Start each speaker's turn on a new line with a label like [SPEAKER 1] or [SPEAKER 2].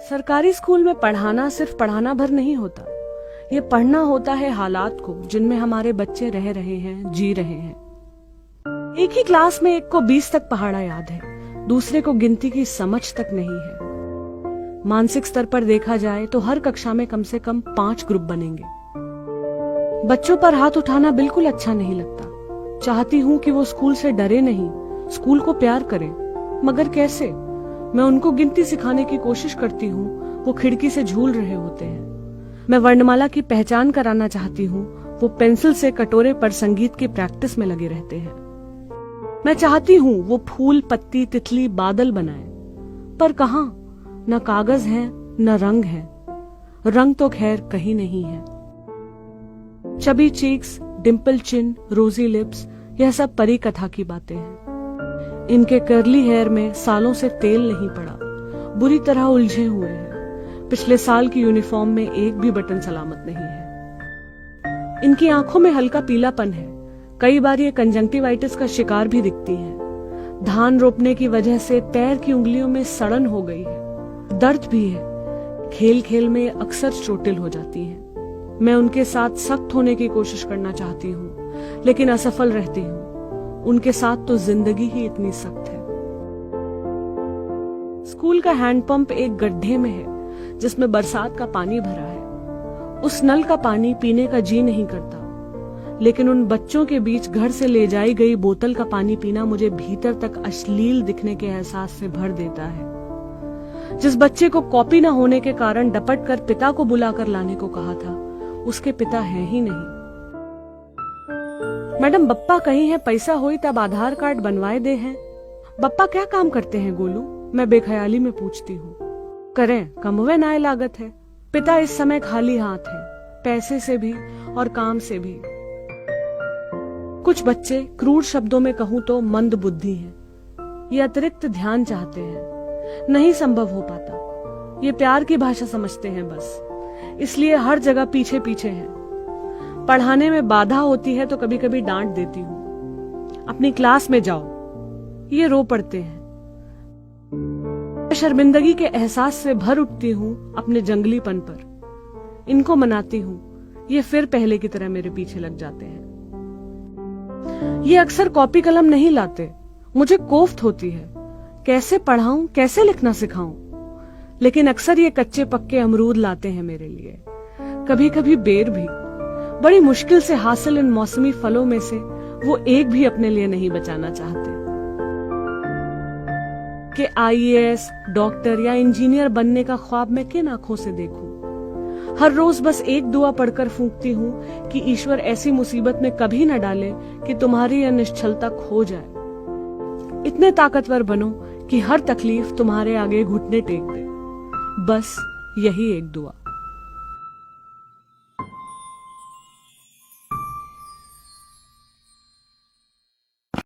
[SPEAKER 1] सरकारी स्कूल में पढ़ाना सिर्फ पढ़ाना भर नहीं होता, ये पढ़ना होता है हालात को जिनमें हमारे बच्चे रह रहे हैं, जी रहे हैं। एक ही क्लास में एक को 20 तक पहाड़ा याद है, दूसरे को गिनती की समझ तक नहीं है। मानसिक स्तर पर देखा जाए तो हर कक्षा में कम से कम 5 ग्रुप बनेंगे। बच्चों पर हाथ उठाना बिल्कुल अच्छा नहीं लगता। चाहती हूँ कि वो स्कूल से डरे नहीं, स्कूल को प्यार करें, मगर कैसे? मैं उनको गिनती सिखाने की कोशिश करती हूँ, वो खिड़की से झूल रहे होते हैं। मैं वर्णमाला की पहचान कराना चाहती हूँ, वो पेंसिल से कटोरे पर संगीत की प्रैक्टिस में लगे रहते हैं। मैं चाहती हूँ वो फूल, पत्ती, तितली, बादल बनाए, पर कहाँ? न कागज है, न रंग है। रंग तो खैर कहीं नहीं है। चबी चीक्स, डिम्पल चिन, रोजी लिप्स, यह सब परी कथा की बातें हैं। इनके कर्ली हेयर में सालों से तेल नहीं पड़ा, बुरी तरह उलझे हुए हैं। पिछले साल की यूनिफॉर्म में एक भी बटन सलामत नहीं है। इनकी आंखों में हल्का पीलापन है, कई बार ये कंजंक्टिवाइटिस का शिकार भी दिखती हैं। धान रोपने की वजह से पैर की उंगलियों में सड़न हो गई है, दर्द भी है। खेल खेल में अक्सर चोटिल हो जाती हैं। मैं उनके साथ सख्त होने की कोशिश करना चाहती हूँ, लेकिन असफल रहती हूँ। उनके साथ तो जिंदगी ही इतनी सख्त है। स्कूल का हैंडपंप एक गड्ढे में है जिसमें बरसात का पानी भरा है। उस नल का पानी पीने का जी नहीं करता, लेकिन उन बच्चों के बीच घर से ले जाई गई बोतल का पानी पीना मुझे भीतर तक अश्लील दिखने के एहसास से भर देता है। जिस बच्चे को कॉपी न होने के कारण डपट कर पिता को बुलाकर लाने को कहा था, उसके पिता है ही नहीं। मैडम, बप्पा कहीं है, पैसा होई तब आधार कार्ड बनवाए दे हैं। बप्पा क्या काम करते हैं गोलू? मैं बेख्याली में पूछती हूँ। करें, कमवे नाय लागत है। पिता इस समय खाली हाथ है, पैसे से भी और काम से भी। कुछ बच्चे, क्रूर शब्दों में कहूं तो मंद बुद्धि हैं। ये अतिरिक्त ध्यान चाहते हैं, नहीं संभव हो पाता। ये प्यार की भाषा समझते हैं बस, इसलिए हर जगह पीछे पीछे हैं। पढ़ाने में बाधा होती है तो कभी कभी डांट देती हूँ, अपनी क्लास में जाओ। ये रो पड़ते हैं। शर्मिंदगी के एहसास से भर उठती हूँ अपने जंगलीपन पर। इनको मनाती हूँ, ये फिर पहले की तरह मेरे पीछे लग जाते हैं। ये अक्सर कॉपी कलम नहीं लाते, मुझे कोफ्त होती है। कैसे पढ़ाऊं, कैसे लिखना सिखाऊं? लेकिन अक्सर ये कच्चे पक्के अमरूद लाते हैं मेरे लिए, कभी कभी बेर भी। बड़ी मुश्किल से हासिल इन मौसमी फलों में से वो एक भी अपने लिए नहीं बचाना चाहते कि आईएएस, डॉक्टर या इंजीनियर बनने का ख्वाब मैं किन आंखों से देखूं। हर रोज बस एक दुआ पढ़कर फूंकती हूँ कि ईश्वर ऐसी मुसीबत में कभी न डाले कि तुम्हारी यह निश्चलता खो जाए। इतने ताकतवर बनो कि हर तकलीफ तुम्हारे आगे घुटने टेक दे। बस यही एक दुआ।